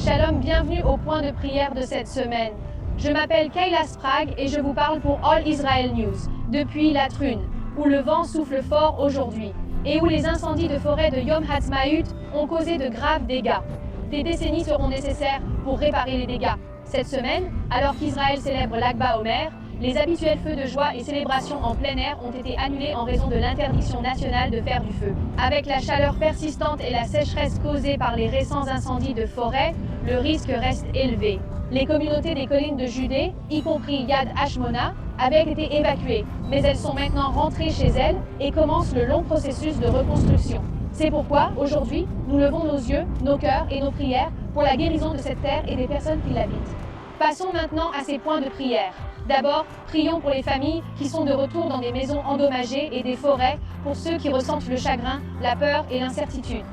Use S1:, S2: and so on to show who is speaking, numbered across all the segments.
S1: Shalom, bienvenue au point de prière de cette semaine. Je m'appelle Kayla Sprague et je vous parle pour All Israel News, depuis la Trune, où le vent souffle fort aujourd'hui, et où les incendies de forêt de Yom Ha'atzmaut ont causé de graves dégâts. Des décennies seront nécessaires pour réparer les dégâts. Cette semaine, alors qu'Israël célèbre l'Akba Omer, les habituels feux de joie et célébrations en plein air ont été annulés en raison de l'interdiction nationale de faire du feu. Avec la chaleur persistante et la sécheresse causée par les récents incendies de forêt, le risque reste élevé. Les communautés des collines de Judée, y compris Yad Hashmona, avaient été évacuées, mais elles sont maintenant rentrées chez elles et commencent le long processus de reconstruction. C'est pourquoi, aujourd'hui, nous levons nos yeux, nos cœurs et nos prières pour la guérison de cette terre et des personnes qui l'habitent. Passons maintenant à ces points de prière. D'abord, prions pour les familles qui sont de retour dans des maisons endommagées et des forêts, pour ceux qui ressentent le chagrin, la peur et l'incertitude.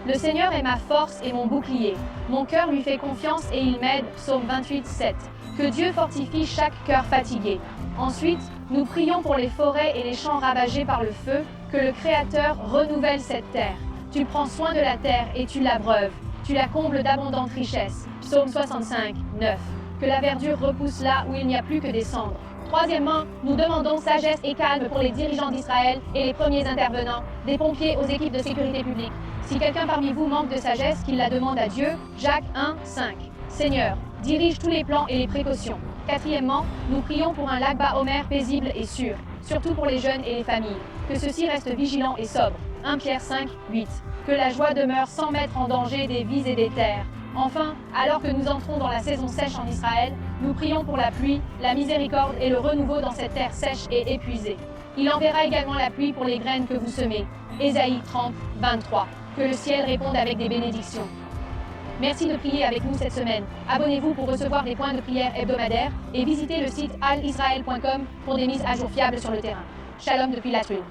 S1: Le Seigneur est ma force et mon bouclier. Mon cœur lui fait confiance et il m'aide. Psaume 28, 7. Que Dieu fortifie chaque cœur fatigué. Ensuite, nous prions pour les forêts et les champs ravagés par le feu, que le Créateur renouvelle cette terre. Tu prends soin de la terre et tu l'abreuves. Tu la combles d'abondantes richesses. Psaume 65, 9. Que la verdure repousse là où il n'y a plus que des cendres. Troisièmement, nous demandons sagesse et calme pour les dirigeants d'Israël et les premiers intervenants, des pompiers aux équipes de sécurité publique. Si quelqu'un parmi vous manque de sagesse, qu'il la demande à Dieu. Jacques 1, 5. Seigneur, dirige tous les plans et les précautions. Quatrièmement, nous prions pour un Akba Omer paisible et sûr, surtout pour les jeunes et les familles. Que ceux-ci restent vigilants et sobres. 1 Pierre 5, 8. Que la joie demeure sans mettre en danger des vies et des terres. Enfin, alors que nous entrons dans la saison sèche en Israël, nous prions pour la pluie, la miséricorde et le renouveau dans cette terre sèche et épuisée. Il enverra également la pluie pour les graines que vous semez. Ésaïe 30, 23. Que le ciel réponde avec des bénédictions. Merci de prier avec nous cette semaine. Abonnez-vous pour recevoir des points de prière hebdomadaires et visitez le site alisrael.com pour des mises à jour fiables sur le terrain. Shalom depuis la Trune.